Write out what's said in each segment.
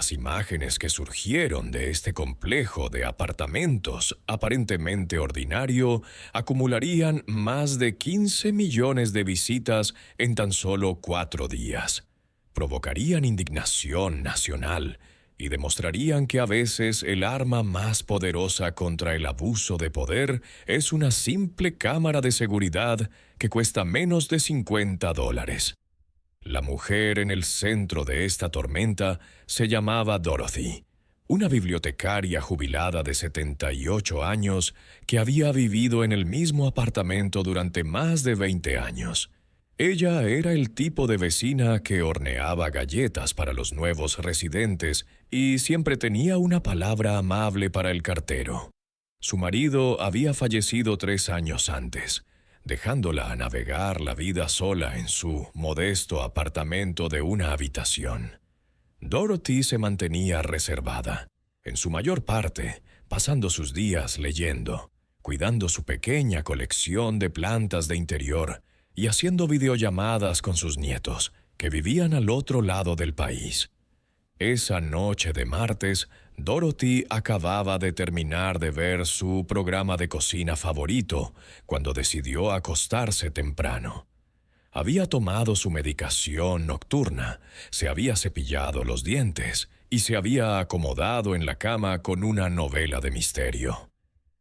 las imágenes que surgieron de este complejo de apartamentos aparentemente ordinario acumularían más de 15 millones de visitas en tan solo 4 días. Provocarían indignación nacional y demostrarían que a veces el arma más poderosa contra el abuso de poder es una simple cámara de seguridad que cuesta menos de $50. La mujer en el centro de esta tormenta se llamaba Dorothy, una bibliotecaria jubilada de 78 años que había vivido en el mismo apartamento durante más de 20 años. Ella era el tipo de vecina que horneaba galletas para los nuevos residentes y siempre tenía una palabra amable para el cartero. Su marido había fallecido 3 años antes, dejándola a navegar la vida sola en su modesto apartamento de una habitación. Dorothy se mantenía reservada, en su mayor parte, pasando sus días leyendo, cuidando su pequeña colección de plantas de interior y haciendo videollamadas con sus nietos, que vivían al otro lado del país. Esa noche de martes, Dorothy acababa de terminar de ver su programa de cocina favorito cuando decidió acostarse temprano. Había tomado su medicación nocturna, se había cepillado los dientes y se había acomodado en la cama con una novela de misterio.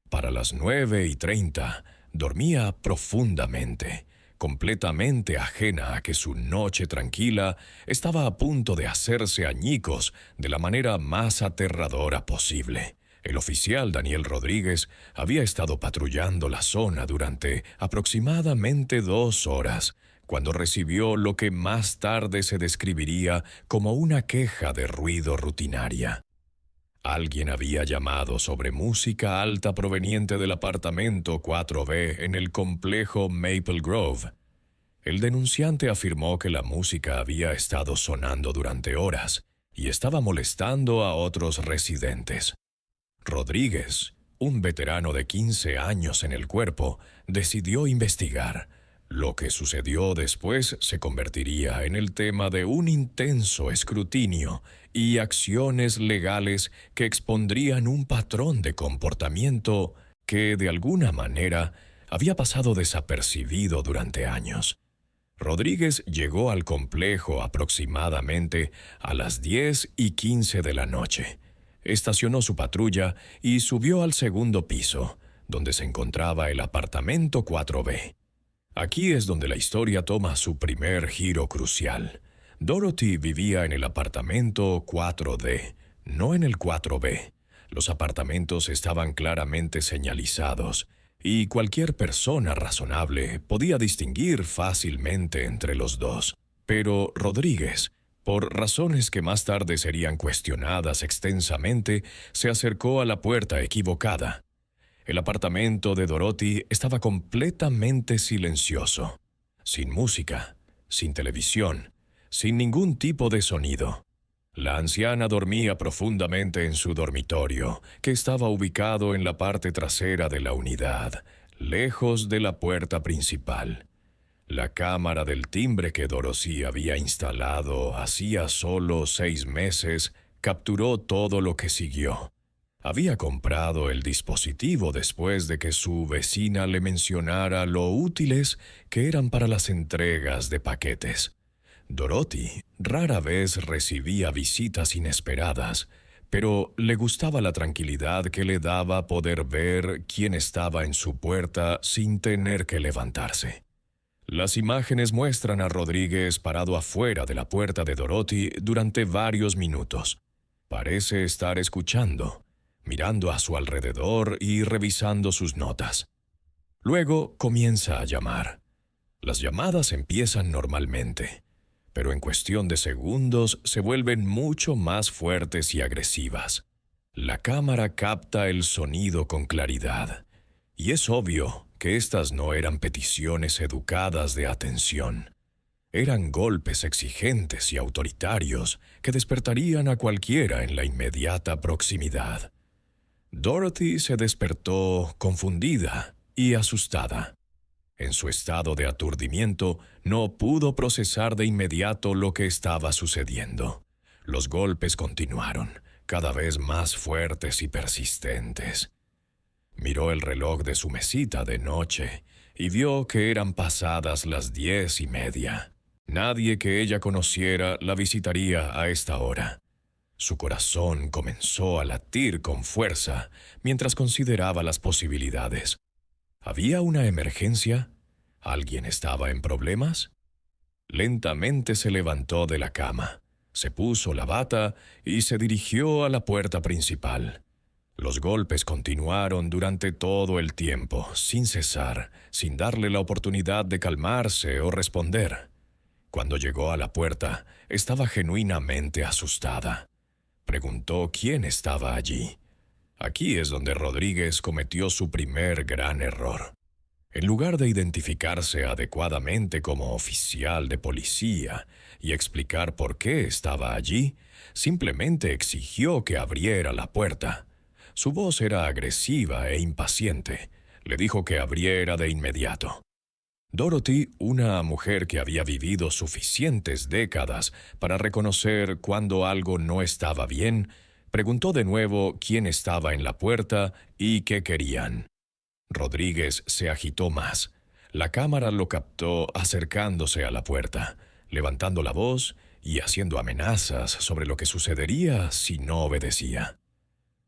Para las 9:30, dormía profundamente, completamente ajena a que su noche tranquila estaba a punto de hacerse añicos de la manera más aterradora posible. El oficial Daniel Rodríguez había estado patrullando la zona durante aproximadamente 2 horas, cuando recibió lo que más tarde se describiría como una queja de ruido rutinaria. Alguien había llamado sobre música alta proveniente del apartamento 4B en el complejo Maple Grove. El denunciante afirmó que la música había estado sonando durante horas y estaba molestando a otros residentes. Rodríguez, un veterano de 15 años en el cuerpo, decidió investigar. Lo que sucedió después se convertiría en el tema de un intenso escrutinio y acciones legales que expondrían un patrón de comportamiento que, de alguna manera, había pasado desapercibido durante años. Rodríguez llegó al complejo aproximadamente a las 10:15 de la noche. Estacionó su patrulla y subió al segundo piso, donde se encontraba el apartamento 4B. Aquí es donde la historia toma su primer giro crucial. Dorothy vivía en el apartamento 4D, no en el 4B. Los apartamentos estaban claramente señalizados, y cualquier persona razonable podía distinguir fácilmente entre los dos. Pero Rodríguez, por razones que más tarde serían cuestionadas extensamente, se acercó a la puerta equivocada. El apartamento de Dorothy estaba completamente silencioso, sin música, sin televisión, sin ningún tipo de sonido. La anciana dormía profundamente en su dormitorio, que estaba ubicado en la parte trasera de la unidad, lejos de la puerta principal. La cámara del timbre que Dorothy había instalado hacía solo 6 meses capturó todo lo que siguió. Había comprado el dispositivo después de que su vecina le mencionara lo útiles que eran para las entregas de paquetes. Dorothy rara vez recibía visitas inesperadas, pero le gustaba la tranquilidad que le daba poder ver quién estaba en su puerta sin tener que levantarse. Las imágenes muestran a Rodríguez parado afuera de la puerta de Dorothy durante varios minutos. Parece estar escuchando, mirando a su alrededor y revisando sus notas. Luego comienza a llamar. Las llamadas empiezan normalmente, pero en cuestión de segundos se vuelven mucho más fuertes y agresivas. La cámara capta el sonido con claridad, y es obvio que estas no eran peticiones educadas de atención. Eran golpes exigentes y autoritarios que despertarían a cualquiera en la inmediata proximidad. Dorothy se despertó confundida y asustada. En su estado de aturdimiento, no pudo procesar de inmediato lo que estaba sucediendo. Los golpes continuaron, cada vez más fuertes y persistentes. Miró el reloj de su mesita de noche y vio que eran pasadas las 10:30. Nadie que ella conociera la visitaría a esta hora. Su corazón comenzó a latir con fuerza mientras consideraba las posibilidades. ¿Había una emergencia? ¿Alguien estaba en problemas? Lentamente se levantó de la cama, se puso la bata y se dirigió a la puerta principal. Los golpes continuaron durante todo el tiempo, sin cesar, sin darle la oportunidad de calmarse o responder. Cuando llegó a la puerta, estaba genuinamente asustada. Preguntó quién estaba allí. Aquí es donde Rodríguez cometió su primer gran error. En lugar de identificarse adecuadamente como oficial de policía y explicar por qué estaba allí, simplemente exigió que abriera la puerta. Su voz era agresiva e impaciente. Le dijo que abriera de inmediato. Dorothy, una mujer que había vivido suficientes décadas para reconocer cuando algo no estaba bien, preguntó de nuevo quién estaba en la puerta y qué querían. Rodríguez se agitó más. La cámara lo captó acercándose a la puerta, levantando la voz y haciendo amenazas sobre lo que sucedería si no obedecía.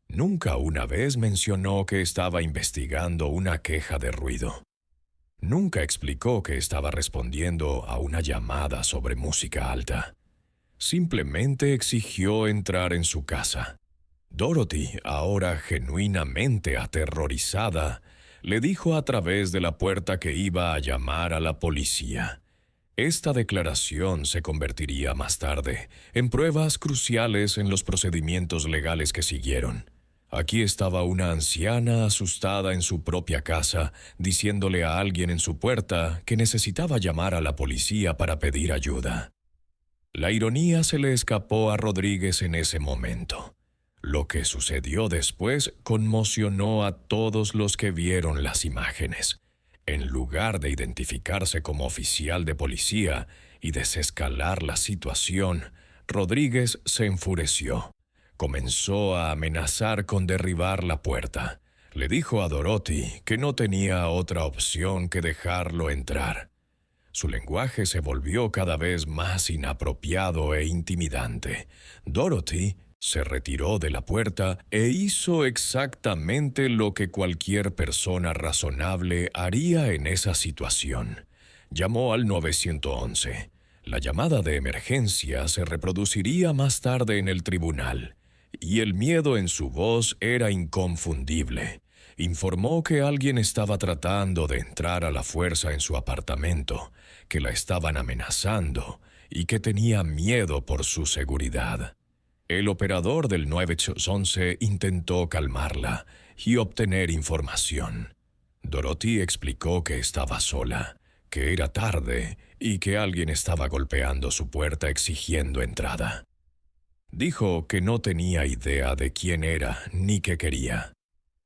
Nunca una vez mencionó que estaba investigando una queja de ruido. Nunca explicó que estaba respondiendo a una llamada sobre música alta. Simplemente exigió entrar en su casa. Dorothy, ahora genuinamente aterrorizada, le dijo a través de la puerta que iba a llamar a la policía. Esta declaración se convertiría más tarde en pruebas cruciales en los procedimientos legales que siguieron. Aquí estaba una anciana asustada en su propia casa, diciéndole a alguien en su puerta que necesitaba llamar a la policía para pedir ayuda. La ironía se le escapó a Rodríguez en ese momento. Lo que sucedió después conmocionó a todos los que vieron las imágenes. En lugar de identificarse como oficial de policía y desescalar la situación, Rodríguez se enfureció. Comenzó a amenazar con derribar la puerta. Le dijo a Dorothy que no tenía otra opción que dejarlo entrar. Su lenguaje se volvió cada vez más inapropiado e intimidante. Dorothy se retiró de la puerta e hizo exactamente lo que cualquier persona razonable haría en esa situación. Llamó al 911. La llamada de emergencia se reproduciría más tarde en el tribunal, y el miedo en su voz era inconfundible. Informó que alguien estaba tratando de entrar a la fuerza en su apartamento, que la estaban amenazando y que tenía miedo por su seguridad. El operador del 911 intentó calmarla y obtener información. Dorothy explicó que estaba sola, que era tarde y que alguien estaba golpeando su puerta exigiendo entrada. Dijo que no tenía idea de quién era ni qué quería.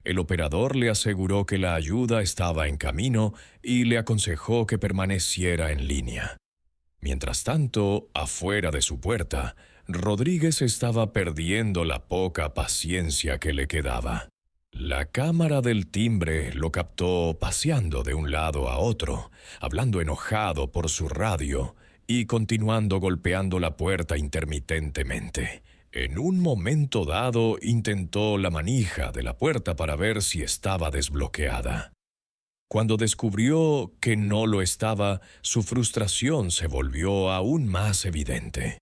El operador le aseguró que la ayuda estaba en camino y le aconsejó que permaneciera en línea. Mientras tanto, afuera de su puerta, Rodríguez estaba perdiendo la poca paciencia que le quedaba. La cámara del timbre lo captó paseando de un lado a otro, hablando enojado por su radio y continuando golpeando la puerta intermitentemente. En un momento dado intentó la manija de la puerta para ver si estaba desbloqueada. Cuando descubrió que no lo estaba, su frustración se volvió aún más evidente.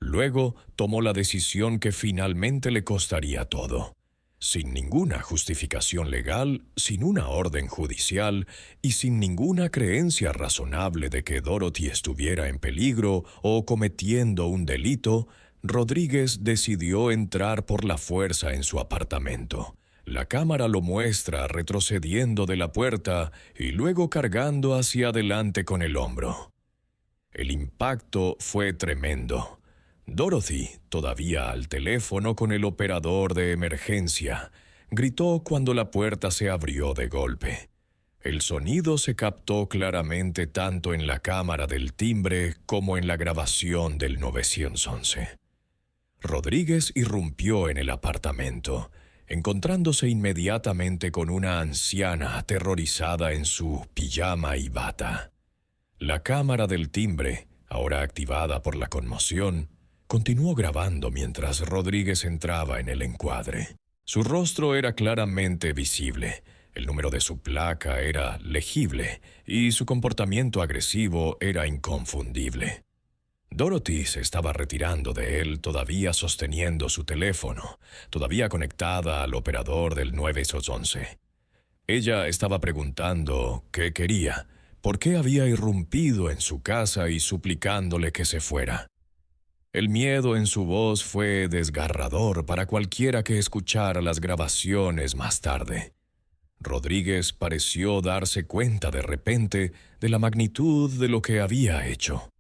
Luego tomó la decisión que finalmente le costaría todo. Sin ninguna justificación legal, sin una orden judicial y sin ninguna creencia razonable de que Dorothy estuviera en peligro o cometiendo un delito, Rodríguez decidió entrar por la fuerza en su apartamento. La cámara lo muestra retrocediendo de la puerta y luego cargando hacia adelante con el hombro. El impacto fue tremendo. Dorothy, todavía al teléfono con el operador de emergencia, gritó cuando la puerta se abrió de golpe. El sonido se captó claramente tanto en la cámara del timbre como en la grabación del 911. Rodríguez irrumpió en el apartamento, encontrándose inmediatamente con una anciana aterrorizada en su pijama y bata. La cámara del timbre, ahora activada por la conmoción, continuó grabando mientras Rodríguez entraba en el encuadre. Su rostro era claramente visible, el número de su placa era legible y su comportamiento agresivo era inconfundible. Dorothy se estaba retirando de él, todavía sosteniendo su teléfono, todavía conectada al operador del 911. Ella estaba preguntando qué quería, por qué había irrumpido en su casa y suplicándole que se fuera. El miedo en su voz fue desgarrador para cualquiera que escuchara las grabaciones más tarde. Rodríguez pareció darse cuenta de repente de la magnitud de lo que había hecho.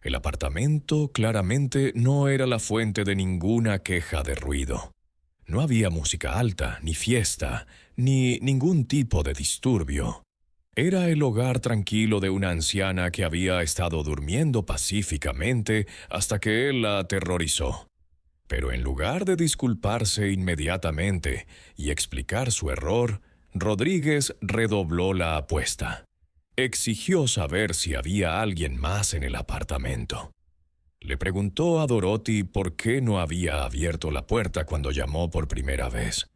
El apartamento claramente no era la fuente de ninguna queja de ruido. No había música alta, ni fiesta, ni ningún tipo de disturbio. Era el hogar tranquilo de una anciana que había estado durmiendo pacíficamente hasta que él la aterrorizó. Pero en lugar de disculparse inmediatamente y explicar su error, Rodríguez redobló la apuesta. Exigió saber si había alguien más en el apartamento. Le preguntó a Dorothy por qué no había abierto la puerta cuando llamó por primera vez.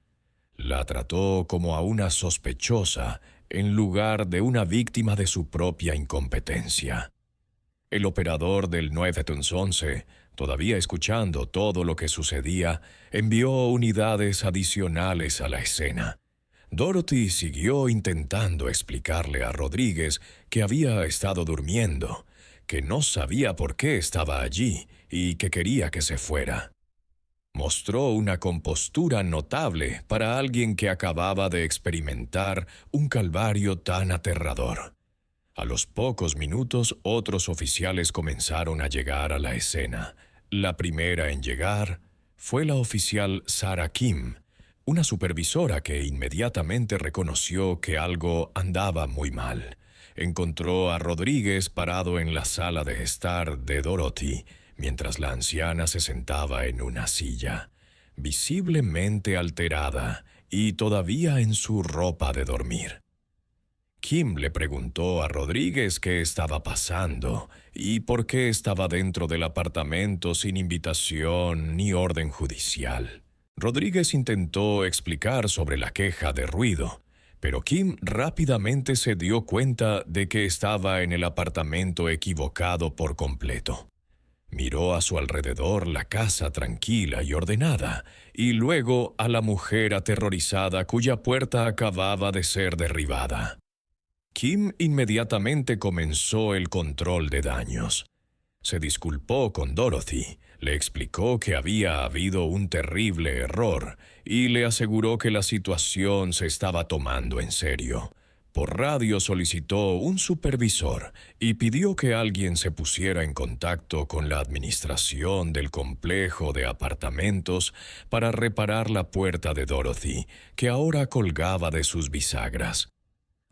La trató como a una sospechosa en lugar de una víctima de su propia incompetencia. El operador del 911, todavía escuchando todo lo que sucedía, envió unidades adicionales a la escena. Dorothy siguió intentando explicarle a Rodríguez que había estado durmiendo, que no sabía por qué estaba allí y que quería que se fuera. Mostró una compostura notable para alguien que acababa de experimentar un calvario tan aterrador. A los pocos minutos, otros oficiales comenzaron a llegar a la escena. La primera en llegar fue la oficial Sarah Kim, una supervisora que inmediatamente reconoció que algo andaba muy mal. Encontró a Rodríguez parado en la sala de estar de Dorothy, mientras la anciana se sentaba en una silla, visiblemente alterada y todavía en su ropa de dormir. Kim le preguntó a Rodríguez qué estaba pasando y por qué estaba dentro del apartamento sin invitación ni orden judicial. Rodríguez intentó explicar sobre la queja de ruido, pero Kim rápidamente se dio cuenta de que estaba en el apartamento equivocado por completo. Miró a su alrededor la casa tranquila y ordenada, y luego a la mujer aterrorizada cuya puerta acababa de ser derribada. Kim inmediatamente comenzó el control de daños. Se disculpó con Dorothy, le explicó que había habido un terrible error y le aseguró que la situación se estaba tomando en serio. Por radio solicitó un supervisor y pidió que alguien se pusiera en contacto con la administración del complejo de apartamentos para reparar la puerta de Dorothy, que ahora colgaba de sus bisagras.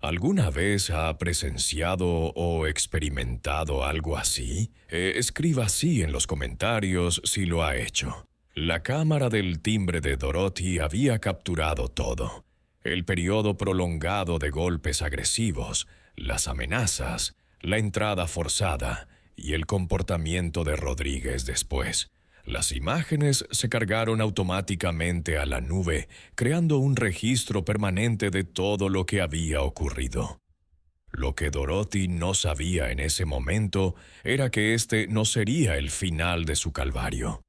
¿Alguna vez ha presenciado o experimentado algo así? Escriba así en los comentarios si lo ha hecho. La cámara del timbre de Dorothy había capturado todo. El periodo prolongado de golpes agresivos, las amenazas, la entrada forzada y el comportamiento de Rodríguez después. Las imágenes se cargaron automáticamente a la nube, creando un registro permanente de todo lo que había ocurrido. Lo que Dorothy no sabía en ese momento era que este no sería el final de su calvario.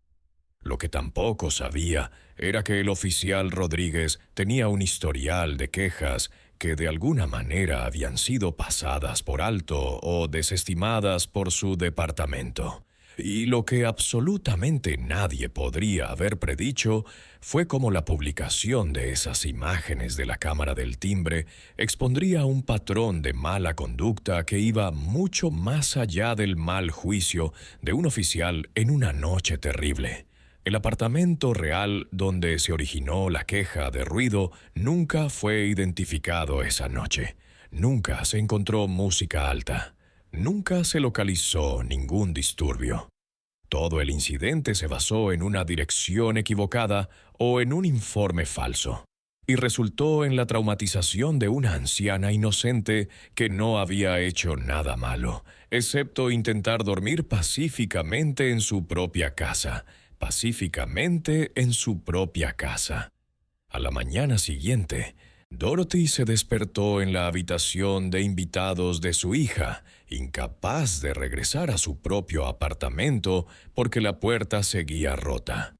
Lo que tampoco sabía era que el oficial Rodríguez tenía un historial de quejas que de alguna manera habían sido pasadas por alto o desestimadas por su departamento. Y lo que absolutamente nadie podría haber predicho fue cómo la publicación de esas imágenes de la cámara del timbre expondría un patrón de mala conducta que iba mucho más allá del mal juicio de un oficial en una noche terrible. El apartamento real donde se originó la queja de ruido nunca fue identificado esa noche. Nunca se encontró música alta. Nunca se localizó ningún disturbio. Todo el incidente se basó en una dirección equivocada o en un informe falso, y resultó en la traumatización de una anciana inocente que no había hecho nada malo, excepto intentar dormir pacíficamente en su propia casa, pacíficamente en su propia casa. A la mañana siguiente, Dorothy se despertó en la habitación de invitados de su hija, incapaz de regresar a su propio apartamento porque la puerta seguía rota.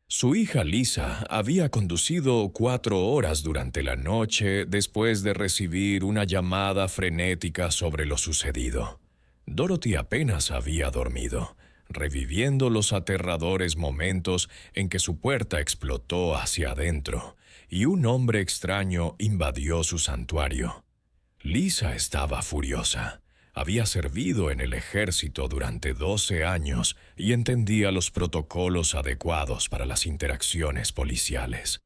Su hija Lisa había conducido 4 horas durante la noche después de recibir una llamada frenética sobre lo sucedido. Dorothy apenas había dormido, reviviendo los aterradores momentos en que su puerta explotó hacia adentro y un hombre extraño invadió su santuario. Lisa estaba furiosa. Había servido en el ejército durante 12 años y entendía los protocolos adecuados para las interacciones policiales.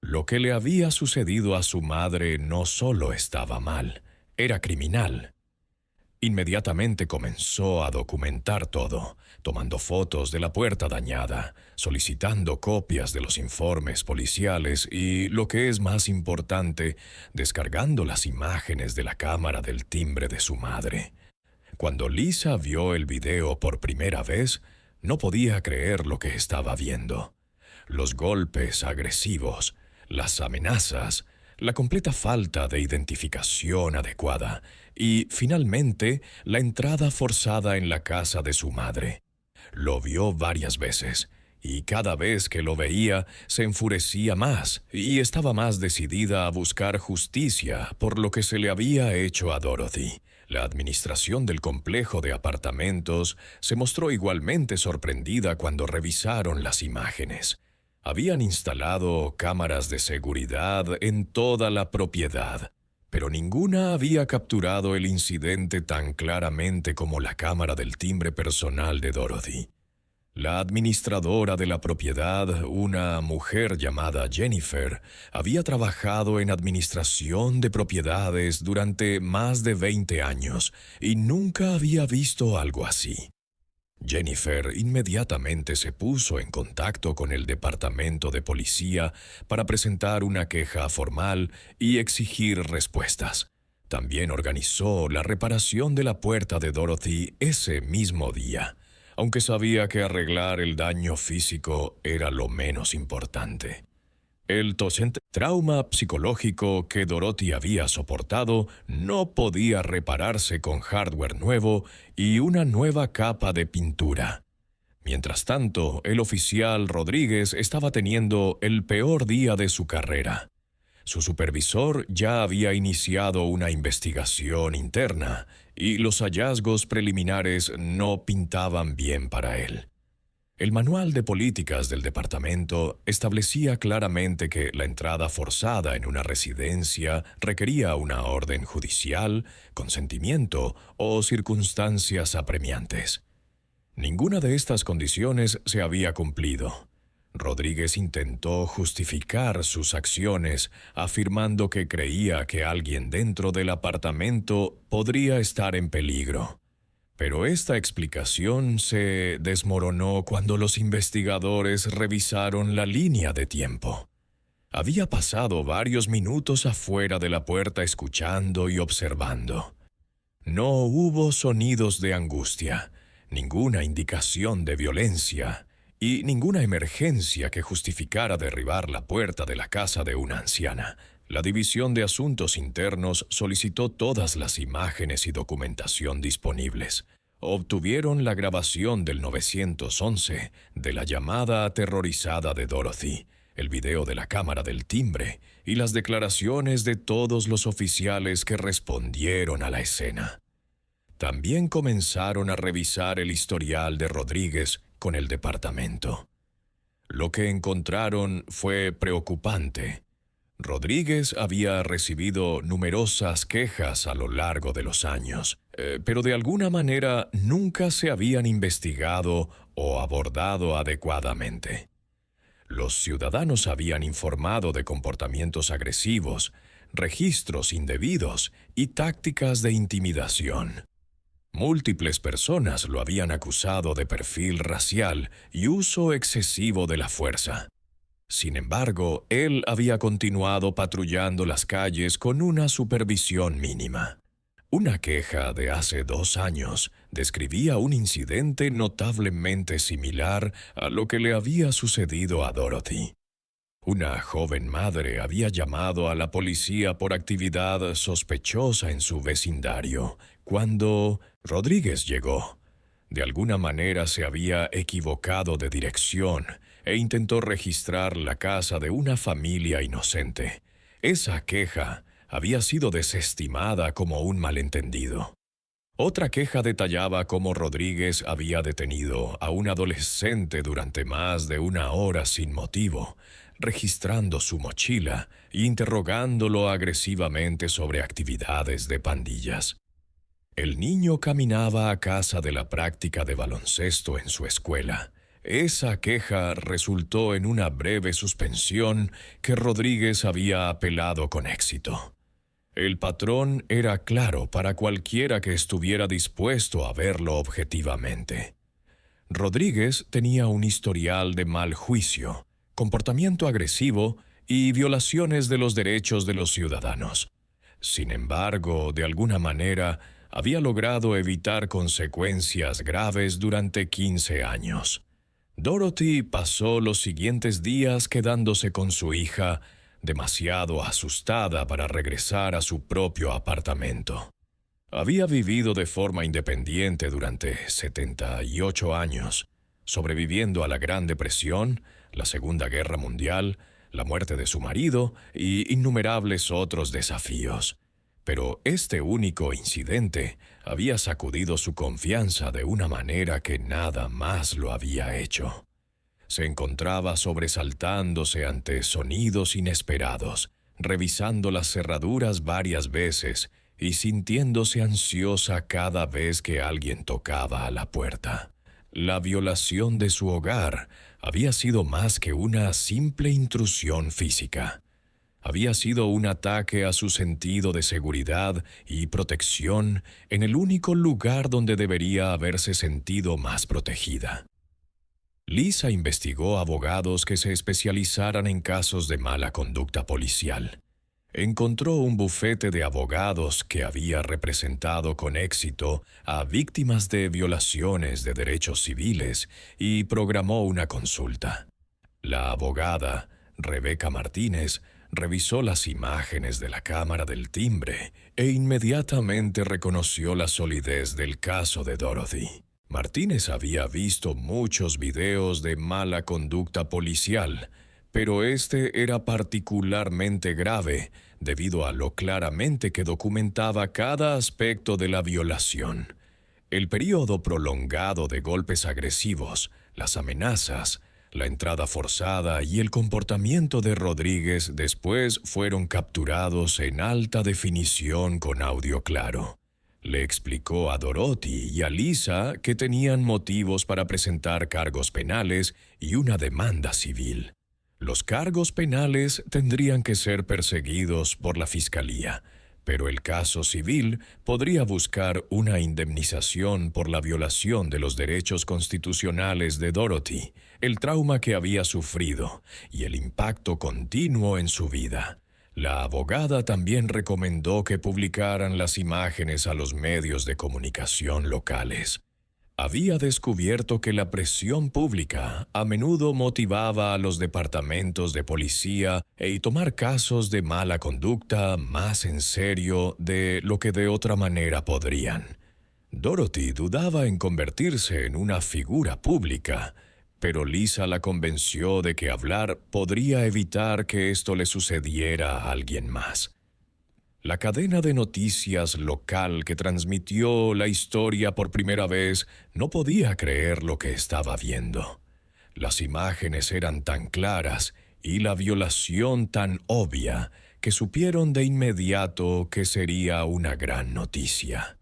Lo que le había sucedido a su madre no solo estaba mal, era criminal. Inmediatamente comenzó a documentar todo, tomando fotos de la puerta dañada, solicitando copias de los informes policiales y, lo que es más importante, descargando las imágenes de la cámara del timbre de su madre. Cuando Lisa vio el video por primera vez, no podía creer lo que estaba viendo. Los golpes agresivos, las amenazas, la completa falta de identificación adecuada y, finalmente, la entrada forzada en la casa de su madre. Lo vio varias veces, y cada vez que lo veía se enfurecía más y estaba más decidida a buscar justicia por lo que se le había hecho a Dorothy. La administración del complejo de apartamentos se mostró igualmente sorprendida cuando revisaron las imágenes. Habían instalado cámaras de seguridad en toda la propiedad, pero ninguna había capturado el incidente tan claramente como la cámara del timbre personal de Dorothy. La administradora de la propiedad, una mujer llamada Jennifer, había trabajado en administración de propiedades durante más de 20 años y nunca había visto algo así. Jennifer inmediatamente se puso en contacto con el departamento de policía para presentar una queja formal y exigir respuestas. También organizó la reparación de la puerta de Dorothy ese mismo día, aunque sabía que arreglar el daño físico era lo menos importante. El tosente trauma psicológico que Dorothy había soportado no podía repararse con hardware nuevo y una nueva capa de pintura. Mientras tanto, el oficial Rodríguez estaba teniendo el peor día de su carrera. Su supervisor ya había iniciado una investigación interna y los hallazgos preliminares no pintaban bien para él. El manual de políticas del departamento establecía claramente que la entrada forzada en una residencia requería una orden judicial, consentimiento o circunstancias apremiantes. Ninguna de estas condiciones se había cumplido. Rodríguez intentó justificar sus acciones afirmando que creía que alguien dentro del apartamento podría estar en peligro. Pero esta explicación se desmoronó cuando los investigadores revisaron la línea de tiempo. Había pasado varios minutos afuera de la puerta escuchando y observando. No hubo sonidos de angustia, ninguna indicación de violencia y ninguna emergencia que justificara derribar la puerta de la casa de una anciana. La División de Asuntos Internos solicitó todas las imágenes y documentación disponibles. Obtuvieron la grabación del 911 de la llamada aterrorizada de Dorothy, el video de la cámara del timbre y las declaraciones de todos los oficiales que respondieron a la escena. También comenzaron a revisar el historial de Rodríguez con el departamento. Lo que encontraron fue preocupante. Rodríguez había recibido numerosas quejas a lo largo de los años, pero de alguna manera nunca se habían investigado o abordado adecuadamente. Los ciudadanos habían informado de comportamientos agresivos, registros indebidos y tácticas de intimidación. Múltiples personas lo habían acusado de perfil racial y uso excesivo de la fuerza. Sin embargo, él había continuado patrullando las calles con una supervisión mínima. Una queja de hace 2 años describía un incidente notablemente similar a lo que le había sucedido a Dorothy. Una joven madre había llamado a la policía por actividad sospechosa en su vecindario, cuando Rodríguez llegó. De alguna manera se había equivocado de dirección e intentó registrar la casa de una familia inocente. Esa queja había sido desestimada como un malentendido. Otra queja detallaba cómo Rodríguez había detenido a un adolescente durante más de 1 hora sin motivo, registrando su mochila e interrogándolo agresivamente sobre actividades de pandillas. El niño caminaba a casa de la práctica de baloncesto en su escuela. Esa queja resultó en una breve suspensión que Rodríguez había apelado con éxito. El patrón era claro para cualquiera que estuviera dispuesto a verlo objetivamente. Rodríguez tenía un historial de mal juicio, comportamiento agresivo y violaciones de los derechos de los ciudadanos. Sin embargo, de alguna manera, había logrado evitar consecuencias graves durante 15 años. Dorothy pasó los siguientes días quedándose con su hija, demasiado asustada para regresar a su propio apartamento. Había vivido de forma independiente durante 78 años, sobreviviendo a la Gran Depresión, la Segunda Guerra Mundial, la muerte de su marido y innumerables otros desafíos. Pero este único incidente había sacudido su confianza de una manera que nada más lo había hecho. Se encontraba sobresaltándose ante sonidos inesperados, revisando las cerraduras varias veces y sintiéndose ansiosa cada vez que alguien tocaba a la puerta. La violación de su hogar había sido más que una simple intrusión física. Había sido un ataque a su sentido de seguridad y protección en el único lugar donde debería haberse sentido más protegida. Lisa investigó abogados que se especializaran en casos de mala conducta policial. Encontró un bufete de abogados que había representado con éxito a víctimas de violaciones de derechos civiles y programó una consulta. La abogada, Rebeca Martínez, revisó las imágenes de la cámara del timbre e inmediatamente reconoció la solidez del caso de Dorothy. Martínez había visto muchos videos de mala conducta policial, pero este era particularmente grave debido a lo claramente que documentaba cada aspecto de la violación. El período prolongado de golpes agresivos, las amenazas, la entrada forzada y el comportamiento de Rodríguez después fueron capturados en alta definición con audio claro. Le explicó a Dorothy y a Lisa que tenían motivos para presentar cargos penales y una demanda civil. Los cargos penales tendrían que ser perseguidos por la Fiscalía, pero el caso civil podría buscar una indemnización por la violación de los derechos constitucionales de Dorothy, el trauma que había sufrido y el impacto continuo en su vida. La abogada también recomendó que publicaran las imágenes a los medios de comunicación locales. Había descubierto que la presión pública a menudo motivaba a los departamentos de policía tomar casos de mala conducta más en serio de lo que de otra manera podrían. Dorothy dudaba en convertirse en una figura pública, pero Lisa la convenció de que hablar podría evitar que esto le sucediera a alguien más. La cadena de noticias local que transmitió la historia por primera vez no podía creer lo que estaba viendo. Las imágenes eran tan claras y la violación tan obvia que supieron de inmediato que sería una gran noticia.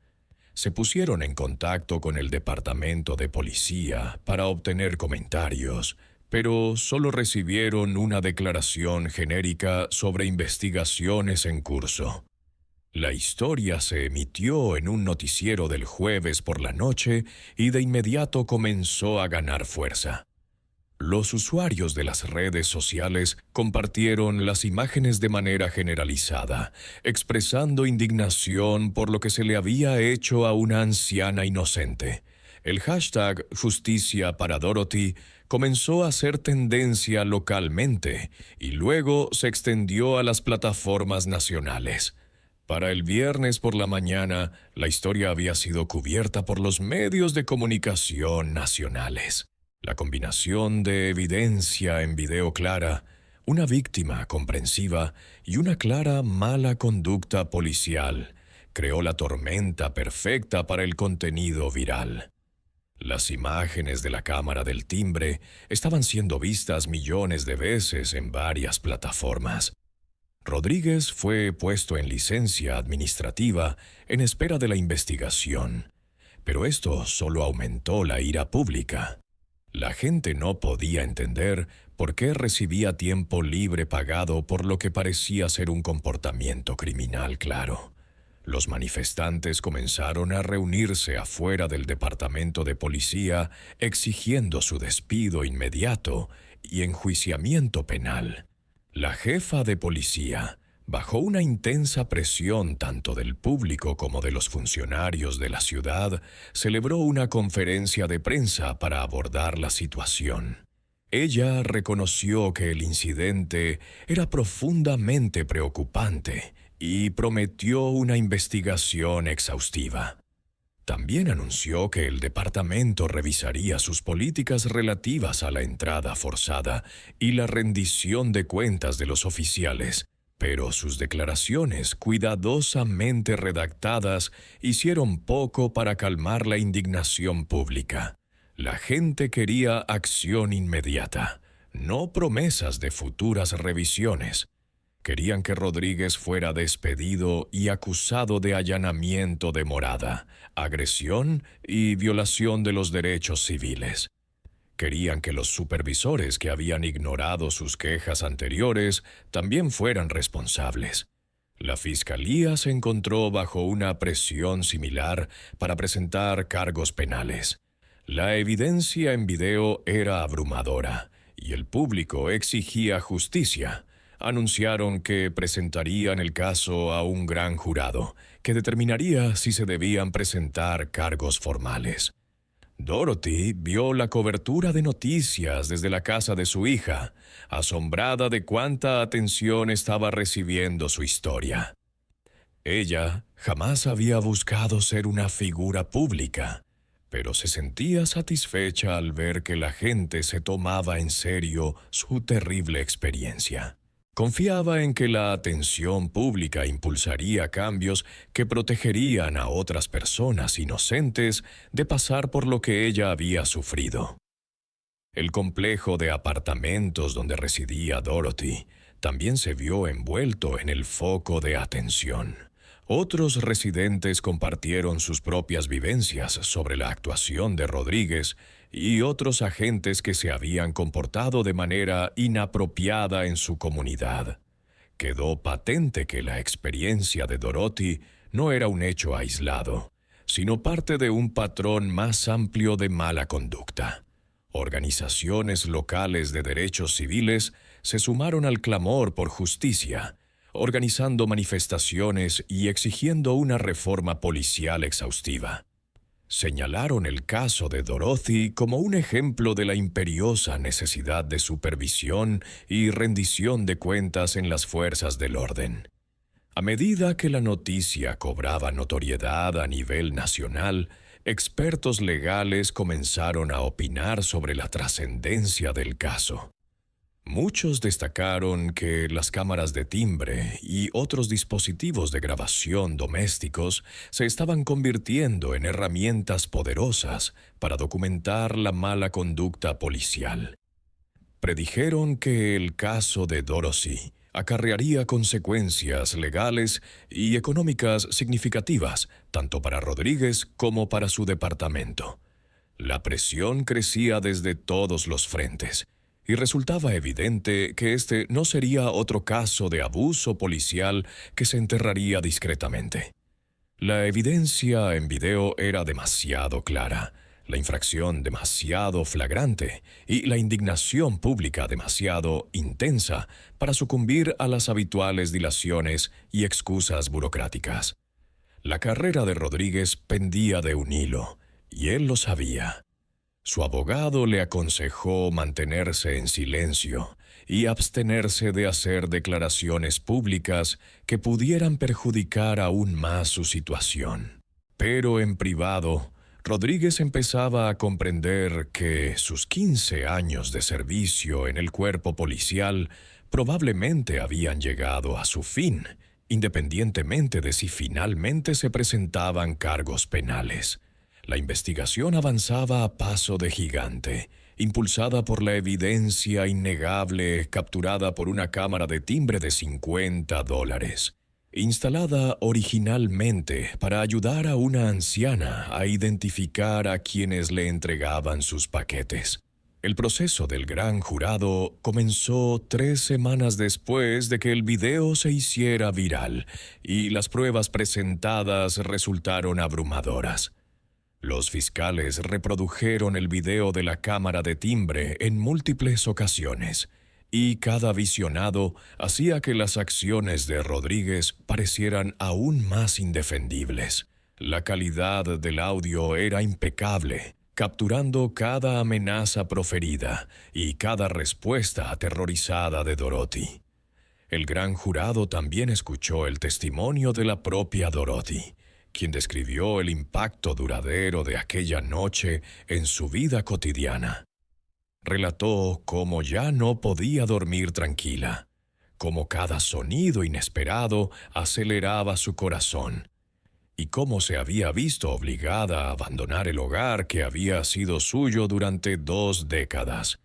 Se pusieron en contacto con el departamento de policía para obtener comentarios, pero solo recibieron una declaración genérica sobre investigaciones en curso. La historia se emitió en un noticiero del jueves por la noche y de inmediato comenzó a ganar fuerza. Los usuarios de las redes sociales compartieron las imágenes de manera generalizada, expresando indignación por lo que se le había hecho a una anciana inocente. El hashtag Justicia para Dorothy comenzó a ser tendencia localmente y luego se extendió a las plataformas nacionales. Para el viernes por la mañana, la historia había sido cubierta por los medios de comunicación nacionales. La combinación de evidencia en video clara, una víctima comprensiva y una clara mala conducta policial creó la tormenta perfecta para el contenido viral. Las imágenes de la cámara del timbre estaban siendo vistas millones de veces en varias plataformas. Rodríguez fue puesto en licencia administrativa en espera de la investigación, pero esto solo aumentó la ira pública. La gente no podía entender por qué recibía tiempo libre pagado por lo que parecía ser un comportamiento criminal claro. Los manifestantes comenzaron a reunirse afuera del departamento de policía exigiendo su despido inmediato y enjuiciamiento penal. La jefa de policía, bajo una intensa presión tanto del público como de los funcionarios de la ciudad, celebró una conferencia de prensa para abordar la situación. Ella reconoció que el incidente era profundamente preocupante y prometió una investigación exhaustiva. También anunció que el departamento revisaría sus políticas relativas a la entrada forzada y la rendición de cuentas de los oficiales, pero sus declaraciones, cuidadosamente redactadas, hicieron poco para calmar la indignación pública. La gente quería acción inmediata, no promesas de futuras revisiones. Querían que Rodríguez fuera despedido y acusado de allanamiento de morada, agresión y violación de los derechos civiles. Querían que los supervisores que habían ignorado sus quejas anteriores también fueran responsables. La fiscalía se encontró bajo una presión similar para presentar cargos penales. La evidencia en video era abrumadora y el público exigía justicia. Anunciaron que presentarían el caso a un gran jurado, que determinaría si se debían presentar cargos formales. Dorothy vio la cobertura de noticias desde la casa de su hija, asombrada de cuánta atención estaba recibiendo su historia. Ella jamás había buscado ser una figura pública, pero se sentía satisfecha al ver que la gente se tomaba en serio su terrible experiencia. Confiaba en que la atención pública impulsaría cambios que protegerían a otras personas inocentes de pasar por lo que ella había sufrido. El complejo de apartamentos donde residía Dorothy también se vio envuelto en el foco de atención. Otros residentes compartieron sus propias vivencias sobre la actuación de Rodríguez y otros agentes que se habían comportado de manera inapropiada en su comunidad. Quedó patente que la experiencia de Dorothy no era un hecho aislado, sino parte de un patrón más amplio de mala conducta. Organizaciones locales de derechos civiles se sumaron al clamor por justicia, organizando manifestaciones y exigiendo una reforma policial exhaustiva. Señalaron el caso de Dorothy como un ejemplo de la imperiosa necesidad de supervisión y rendición de cuentas en las fuerzas del orden. A medida que la noticia cobraba notoriedad a nivel nacional, expertos legales comenzaron a opinar sobre la trascendencia del caso. Muchos destacaron que las cámaras de timbre y otros dispositivos de grabación domésticos se estaban convirtiendo en herramientas poderosas para documentar la mala conducta policial. Predijeron que el caso de Dorothy acarrearía consecuencias legales y económicas significativas tanto para Rodríguez como para su departamento. La presión crecía desde todos los frentes, y resultaba evidente que este no sería otro caso de abuso policial que se enterraría discretamente. La evidencia en video era demasiado clara, la infracción demasiado flagrante y la indignación pública demasiado intensa para sucumbir a las habituales dilaciones y excusas burocráticas. La carrera de Rodríguez pendía de un hilo, y él lo sabía. Su abogado le aconsejó mantenerse en silencio y abstenerse de hacer declaraciones públicas que pudieran perjudicar aún más su situación. Pero en privado, Rodríguez empezaba a comprender que sus 15 años de servicio en el cuerpo policial probablemente habían llegado a su fin, independientemente de si finalmente se presentaban cargos penales. La investigación avanzaba a paso de gigante, impulsada por la evidencia innegable capturada por una cámara de timbre de $50, instalada originalmente para ayudar a una anciana a identificar a quienes le entregaban sus paquetes. El proceso del gran jurado comenzó 3 semanas después de que el video se hiciera viral y las pruebas presentadas resultaron abrumadoras. Los fiscales reprodujeron el video de la cámara de timbre en múltiples ocasiones, y cada visionado hacía que las acciones de Rodríguez parecieran aún más indefendibles. La calidad del audio era impecable, capturando cada amenaza proferida y cada respuesta aterrorizada de Dorothy. El gran jurado también escuchó el testimonio de la propia Dorothy, quien describió el impacto duradero de aquella noche en su vida cotidiana. Relató cómo ya no podía dormir tranquila, cómo cada sonido inesperado aceleraba su corazón, y cómo se había visto obligada a abandonar el hogar que había sido suyo durante 2 décadas.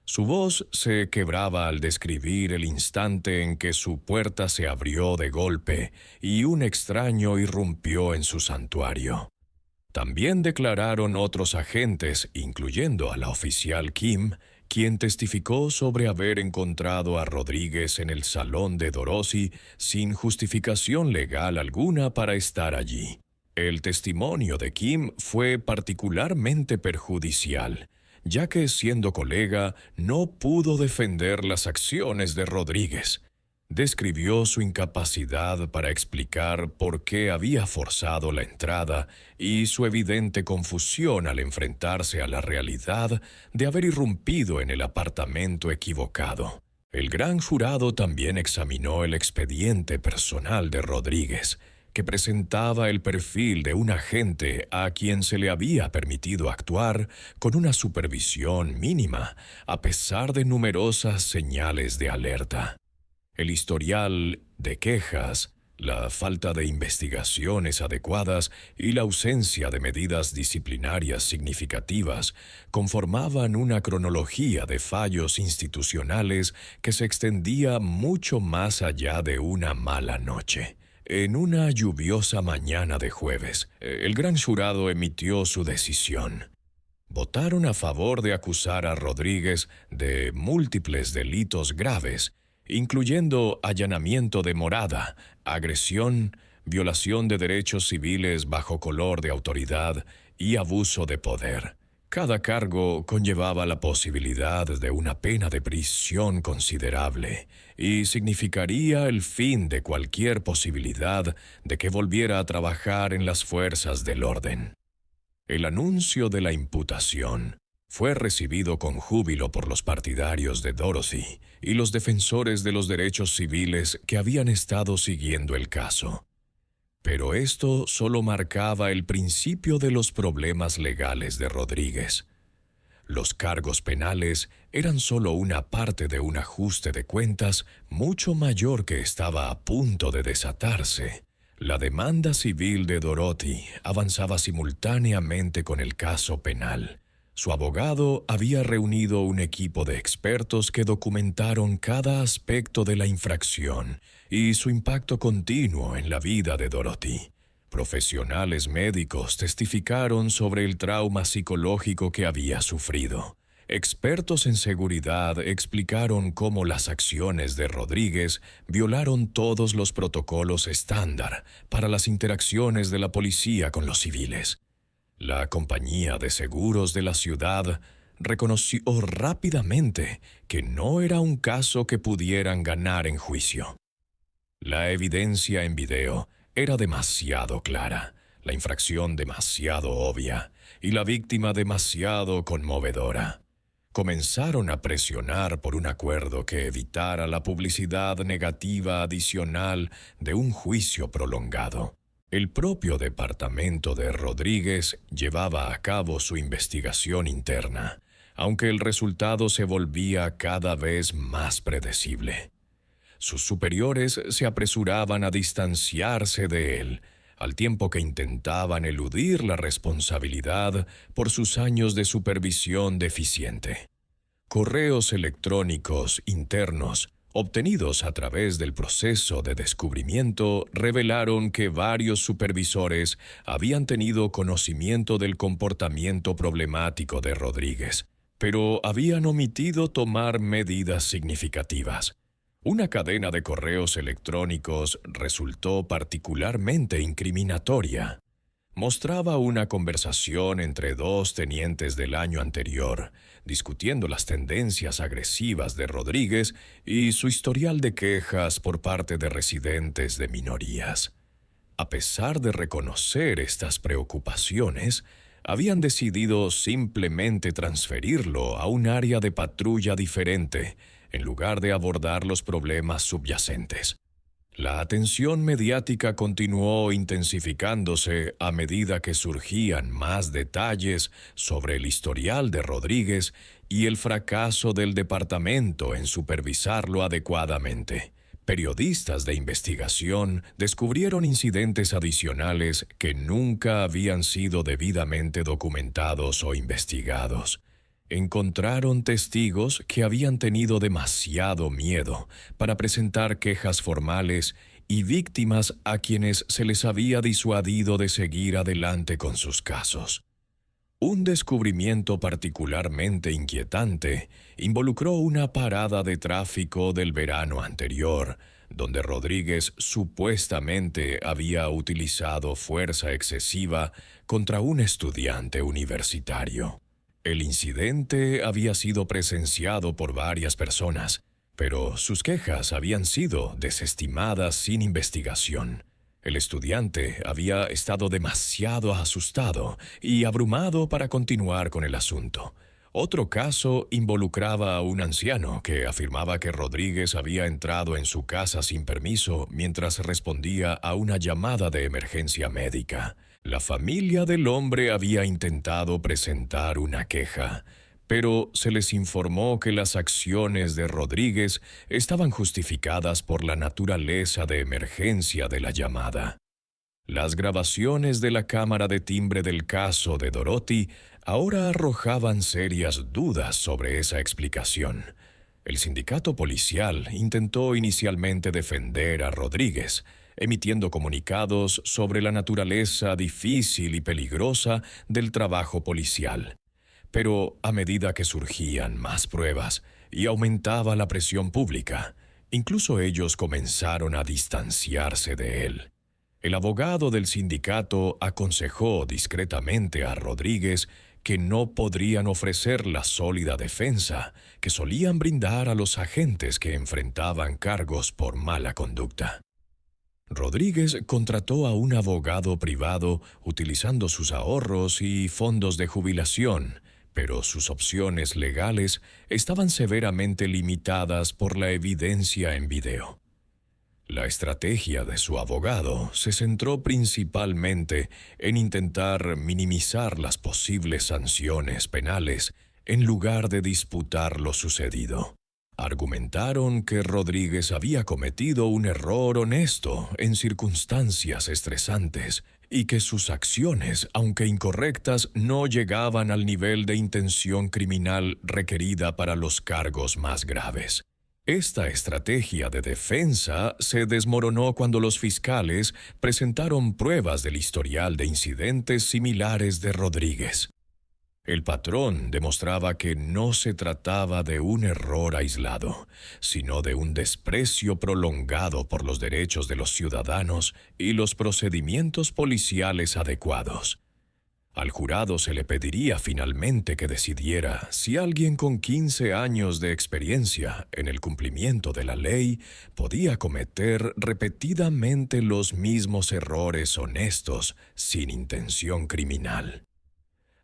Su voz se quebraba al describir el instante en que su puerta se abrió de golpe y un extraño irrumpió en su santuario. También declararon otros agentes, incluyendo a la oficial Kim, quien testificó sobre haber encontrado a Rodríguez en el salón de Dorothy sin justificación legal alguna para estar allí. El testimonio de Kim fue particularmente perjudicial, ya que, siendo colega, no pudo defender las acciones de Rodríguez. Describió su incapacidad para explicar por qué había forzado la entrada y su evidente confusión al enfrentarse a la realidad de haber irrumpido en el apartamento equivocado. El gran jurado también examinó el expediente personal de Rodríguez, que presentaba el perfil de un agente a quien se le había permitido actuar con una supervisión mínima, a pesar de numerosas señales de alerta. El historial de quejas, la falta de investigaciones adecuadas y la ausencia de medidas disciplinarias significativas conformaban una cronología de fallos institucionales que se extendía mucho más allá de una mala noche. En una lluviosa mañana de jueves, el gran jurado emitió su decisión. Votaron a favor de acusar a Rodríguez de múltiples delitos graves, incluyendo allanamiento de morada, agresión, violación de derechos civiles bajo color de autoridad y abuso de poder. Cada cargo conllevaba la posibilidad de una pena de prisión considerable y significaría el fin de cualquier posibilidad de que volviera a trabajar en las fuerzas del orden. El anuncio de la imputación fue recibido con júbilo por los partidarios de Dorothy y los defensores de los derechos civiles que habían estado siguiendo el caso. Pero esto solo marcaba el principio de los problemas legales de Rodríguez. Los cargos penales eran solo una parte de un ajuste de cuentas mucho mayor que estaba a punto de desatarse. La demanda civil de Dorothy avanzaba simultáneamente con el caso penal. Su abogado había reunido un equipo de expertos que documentaron cada aspecto de la infracción y su impacto continuo en la vida de Dorothy. Profesionales médicos testificaron sobre el trauma psicológico que había sufrido, Expertos en seguridad explicaron cómo las acciones de Rodríguez violaron todos los protocolos estándar para las interacciones de la policía con los civiles. La compañía de seguros de la ciudad reconoció rápidamente que no era un caso que pudieran ganar en juicio. La evidencia en video era demasiado clara, la infracción demasiado obvia y la víctima demasiado conmovedora. Comenzaron a presionar por un acuerdo que evitara la publicidad negativa adicional de un juicio prolongado. El propio departamento de Rodríguez llevaba a cabo su investigación interna, aunque el resultado se volvía cada vez más predecible. Sus superiores se apresuraban a distanciarse de él, al tiempo que intentaban eludir la responsabilidad por sus años de supervisión deficiente. Correos electrónicos internos obtenidos a través del proceso de descubrimiento revelaron que varios supervisores habían tenido conocimiento del comportamiento problemático de Rodríguez, pero habían omitido tomar medidas significativas. Una cadena de correos electrónicos resultó particularmente incriminatoria. Mostraba una conversación entre dos tenientes del año anterior, discutiendo las tendencias agresivas de Rodríguez y su historial de quejas por parte de residentes de minorías. A pesar de reconocer estas preocupaciones, habían decidido simplemente transferirlo a un área de patrulla diferente, en lugar de abordar los problemas subyacentes. La atención mediática continuó intensificándose a medida que surgían más detalles sobre el historial de Rodríguez y el fracaso del departamento en supervisarlo adecuadamente. Periodistas de investigación descubrieron incidentes adicionales que nunca habían sido debidamente documentados o investigados. Encontraron testigos que habían tenido demasiado miedo para presentar quejas formales y víctimas a quienes se les había disuadido de seguir adelante con sus casos. Un descubrimiento particularmente inquietante involucró una parada de tráfico del verano anterior, donde Rodríguez supuestamente había utilizado fuerza excesiva contra un estudiante universitario. El incidente había sido presenciado por varias personas, pero sus quejas habían sido desestimadas sin investigación. El estudiante había estado demasiado asustado y abrumado para continuar con el asunto. Otro caso involucraba a un anciano que afirmaba que Rodríguez había entrado en su casa sin permiso mientras respondía a una llamada de emergencia médica. La familia del hombre había intentado presentar una queja, pero se les informó que las acciones de Rodríguez estaban justificadas por la naturaleza de emergencia de la llamada. Las grabaciones de la cámara de timbre del caso de Dorothy ahora arrojaban serias dudas sobre esa explicación. El sindicato policial intentó inicialmente defender a Rodríguez, emitiendo comunicados sobre la naturaleza difícil y peligrosa del trabajo policial. Pero a medida que surgían más pruebas y aumentaba la presión pública, incluso ellos comenzaron a distanciarse de él. El abogado del sindicato aconsejó discretamente a Rodríguez que no podrían ofrecer la sólida defensa que solían brindar a los agentes que enfrentaban cargos por mala conducta. Rodríguez contrató a un abogado privado utilizando sus ahorros y fondos de jubilación, pero sus opciones legales estaban severamente limitadas por la evidencia en video. La estrategia de su abogado se centró principalmente en intentar minimizar las posibles sanciones penales en lugar de disputar lo sucedido. Argumentaron que Rodríguez había cometido un error honesto en circunstancias estresantes y que sus acciones, aunque incorrectas, no llegaban al nivel de intención criminal requerida para los cargos más graves. Esta estrategia de defensa se desmoronó cuando los fiscales presentaron pruebas del historial de incidentes similares de Rodríguez. El patrón demostraba que no se trataba de un error aislado, sino de un desprecio prolongado por los derechos de los ciudadanos y los procedimientos policiales adecuados. Al jurado se le pediría finalmente que decidiera si alguien con 15 años de experiencia en el cumplimiento de la ley podía cometer repetidamente los mismos errores honestos sin intención criminal.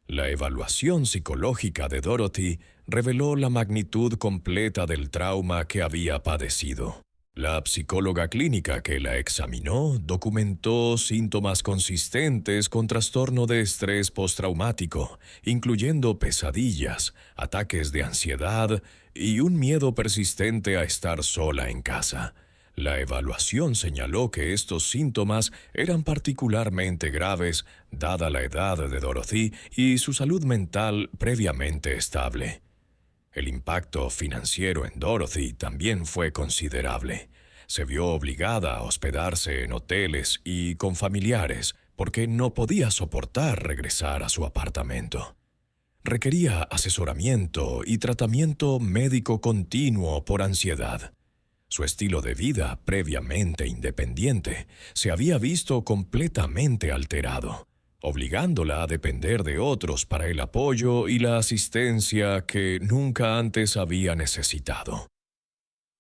La evaluación psicológica de Dorothy reveló la magnitud completa del trauma que había padecido. La psicóloga clínica que la examinó documentó síntomas consistentes con trastorno de estrés postraumático, incluyendo pesadillas, ataques de ansiedad y un miedo persistente a estar sola en casa. La evaluación señaló que estos síntomas eran particularmente graves, dada la edad de Dorothy y su salud mental previamente estable. El impacto financiero en Dorothy también fue considerable. Se vio obligada a hospedarse en hoteles y con familiares porque no podía soportar regresar a su apartamento. Requería asesoramiento y tratamiento médico continuo por ansiedad. Su estilo de vida, previamente independiente, se había visto completamente alterado, obligándola a depender de otros para el apoyo y la asistencia que nunca antes había necesitado.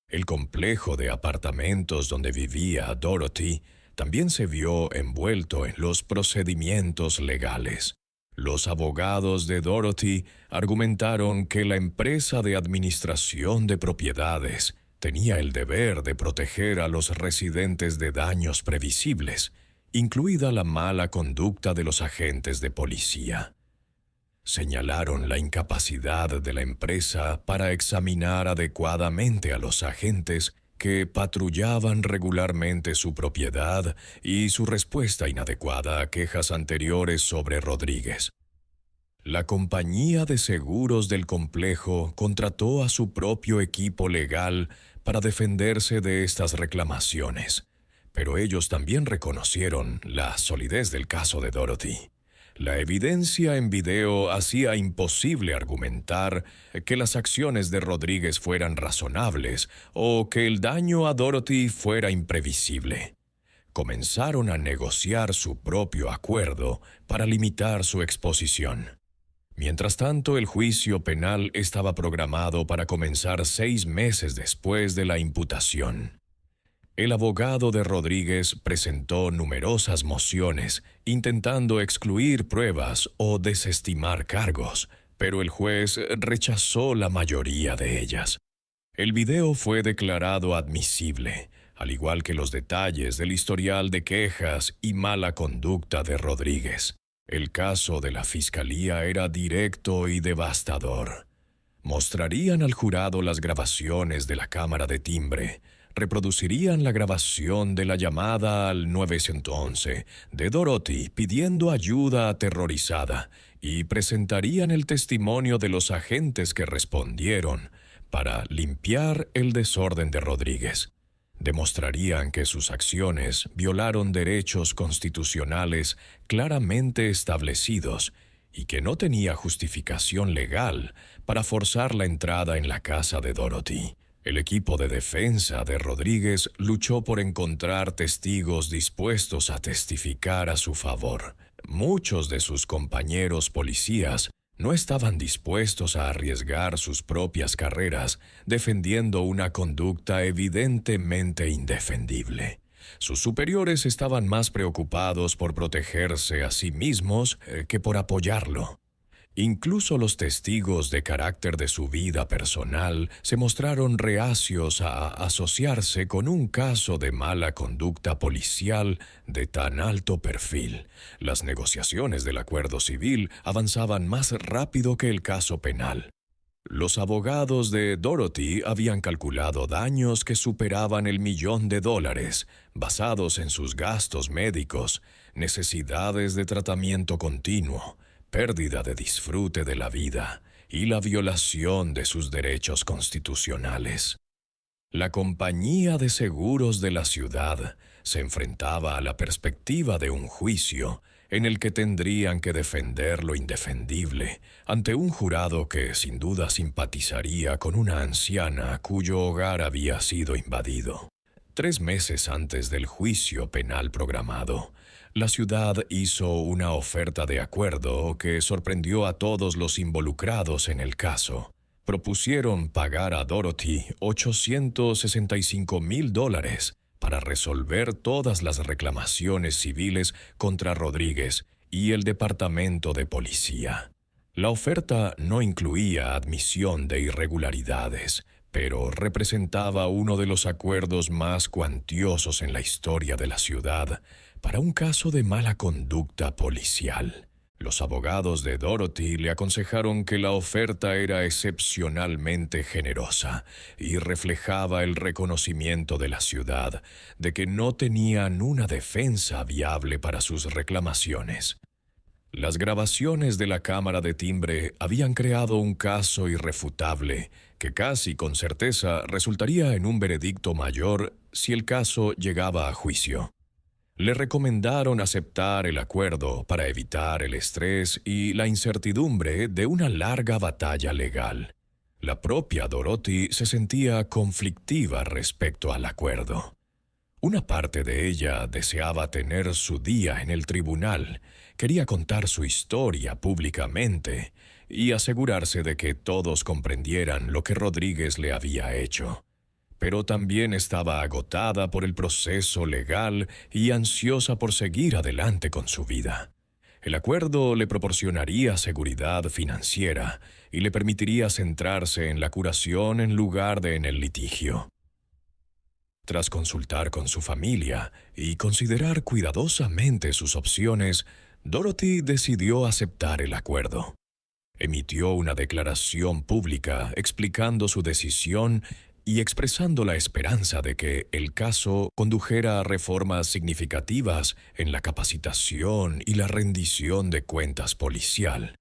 El complejo de apartamentos donde vivía Dorothy también se vio envuelto en los procedimientos legales. Los abogados de Dorothy argumentaron que la empresa de administración de propiedades tenía el deber de proteger a los residentes de daños previsibles, incluida la mala conducta de los agentes de policía. Señalaron la incapacidad de la empresa para examinar adecuadamente a los agentes que patrullaban regularmente su propiedad y su respuesta inadecuada a quejas anteriores sobre Rodríguez. La compañía de seguros del complejo contrató a su propio equipo legal para defenderse de estas reclamaciones, pero ellos también reconocieron la solidez del caso de Dorothy. La evidencia en video hacía imposible argumentar que las acciones de Rodríguez fueran razonables o que el daño a Dorothy fuera imprevisible. Comenzaron a negociar su propio acuerdo para limitar su exposición. Mientras tanto, el juicio penal estaba programado para comenzar 6 meses después de la imputación. El abogado de Rodríguez presentó numerosas mociones intentando excluir pruebas o desestimar cargos, pero el juez rechazó la mayoría de ellas. El video fue declarado admisible, al igual que los detalles del historial de quejas y mala conducta de Rodríguez. El caso de la fiscalía era directo y devastador. Mostrarían al jurado las grabaciones de la cámara de timbre, reproducirían la grabación de la llamada al 911 de Dorothy pidiendo ayuda aterrorizada y presentarían el testimonio de los agentes que respondieron para limpiar el desorden de Rodríguez. Demostrarían que sus acciones violaron derechos constitucionales claramente establecidos y que no tenía justificación legal para forzar la entrada en la casa de Dorothy. El equipo de defensa de Rodríguez luchó por encontrar testigos dispuestos a testificar a su favor. Muchos de sus compañeros policías no estaban dispuestos a arriesgar sus propias carreras defendiendo una conducta evidentemente indefendible. Sus superiores estaban más preocupados por protegerse a sí mismos que por apoyarlo. Incluso los testigos de carácter de su vida personal se mostraron reacios a asociarse con un caso de mala conducta policial de tan alto perfil. Las negociaciones del acuerdo civil avanzaban más rápido que el caso penal. Los abogados de Dorothy habían calculado daños que superaban el $1.000.000, basados en sus gastos médicos, necesidades de tratamiento continuo, pérdida de disfrute de la vida y la violación de sus derechos constitucionales. La compañía de seguros de la ciudad se enfrentaba a la perspectiva de un juicio en el que tendrían que defender lo indefendible ante un jurado que sin duda simpatizaría con una anciana cuyo hogar había sido invadido. 3 meses antes del juicio penal programado, la ciudad hizo una oferta de acuerdo que sorprendió a todos los involucrados en el caso. Propusieron pagar a Dorothy $865,000 para resolver todas las reclamaciones civiles contra Rodríguez y el Departamento de Policía. La oferta no incluía admisión de irregularidades, pero representaba uno de los acuerdos más cuantiosos en la historia de la ciudad para un caso de mala conducta policial. Los abogados de Dorothy le aconsejaron que la oferta era excepcionalmente generosa y reflejaba el reconocimiento de la ciudad de que no tenían una defensa viable para sus reclamaciones. Las grabaciones de la cámara de timbre habían creado un caso irrefutable que casi con certeza resultaría en un veredicto mayor si el caso llegaba a juicio. Le recomendaron aceptar el acuerdo para evitar el estrés y la incertidumbre de una larga batalla legal. La propia Dorothy se sentía conflictiva respecto al acuerdo. Una parte de ella deseaba tener su día en el tribunal, quería contar su historia públicamente y asegurarse de que todos comprendieran lo que Rodríguez le había hecho. Pero también estaba agotada por el proceso legal y ansiosa por seguir adelante con su vida. El acuerdo le proporcionaría seguridad financiera y le permitiría centrarse en la curación en lugar de en el litigio. Tras consultar con su familia y considerar cuidadosamente sus opciones, Dorothy decidió aceptar el acuerdo. Emitió una declaración pública explicando su decisión y expresando la esperanza de que el caso condujera a reformas significativas en la capacitación y la rendición de cuentas policial.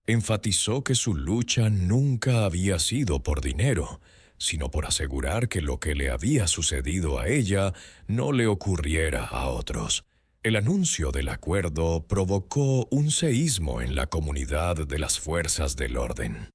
Enfatizó que su lucha nunca había sido por dinero, sino por asegurar que lo que le había sucedido a ella no le ocurriera a otros. El anuncio del acuerdo provocó un seísmo en la comunidad de las fuerzas del orden.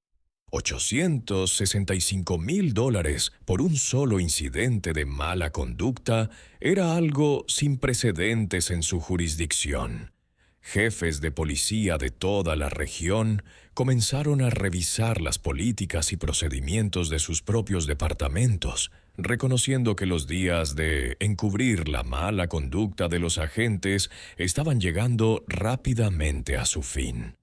$865,000 por un solo incidente de mala conducta era algo sin precedentes en su jurisdicción. Jefes de policía de toda la región comenzaron a revisar las políticas y procedimientos de sus propios departamentos, reconociendo que los días de encubrir la mala conducta de los agentes estaban llegando rápidamente a su fin.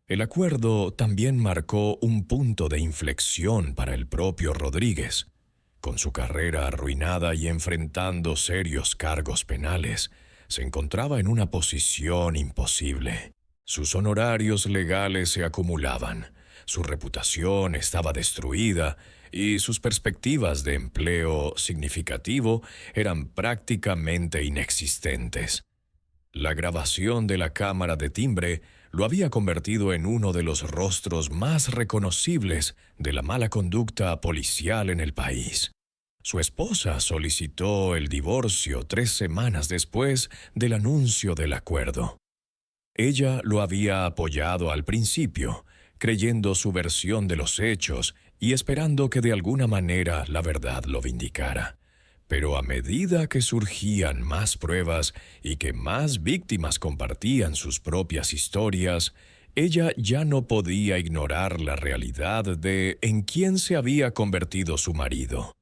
El acuerdo también marcó un punto de inflexión para el propio Rodríguez. Con su carrera arruinada y enfrentando serios cargos penales, se encontraba en una posición imposible. Sus honorarios legales se acumulaban, su reputación estaba destruida y sus perspectivas de empleo significativo eran prácticamente inexistentes. La grabación de la cámara de timbre lo había convertido en uno de los rostros más reconocibles de la mala conducta policial en el país. Su esposa solicitó el divorcio 3 semanas después del anuncio del acuerdo. Ella lo había apoyado al principio, creyendo su versión de los hechos y esperando que de alguna manera la verdad lo vindicara. Pero a medida que surgían más pruebas y que más víctimas compartían sus propias historias, ella ya no podía ignorar la realidad de en quién se había convertido su marido.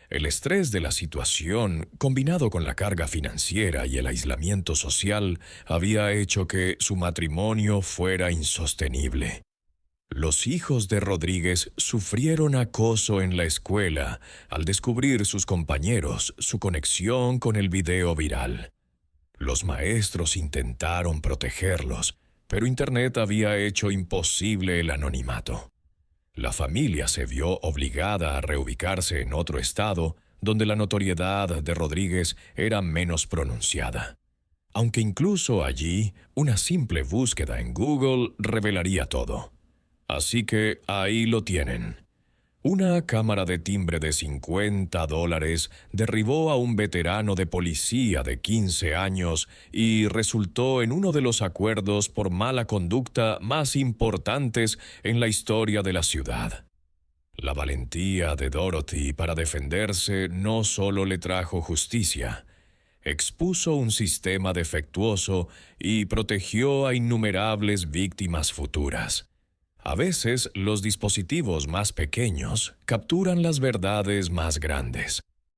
El estrés de la situación, combinado con la carga financiera y el aislamiento social, había hecho que su matrimonio fuera insostenible. Los hijos de Rodríguez sufrieron acoso en la escuela al descubrir sus compañeros su conexión con el video viral. Los maestros intentaron protegerlos, pero Internet había hecho imposible el anonimato. La familia se vio obligada a reubicarse en otro estado donde la notoriedad de Rodríguez era menos pronunciada. Aunque incluso allí, una simple búsqueda en Google revelaría todo. Así que ahí lo tienen. Una cámara de timbre de $50 derribó a un veterano de policía de 15 años y resultó en uno de los acuerdos por mala conducta más importantes en la historia de la ciudad. La valentía de Dorothy para defenderse no solo le trajo justicia, expuso un sistema defectuoso y protegió a innumerables víctimas futuras. A veces, los dispositivos más pequeños capturan las verdades más grandes.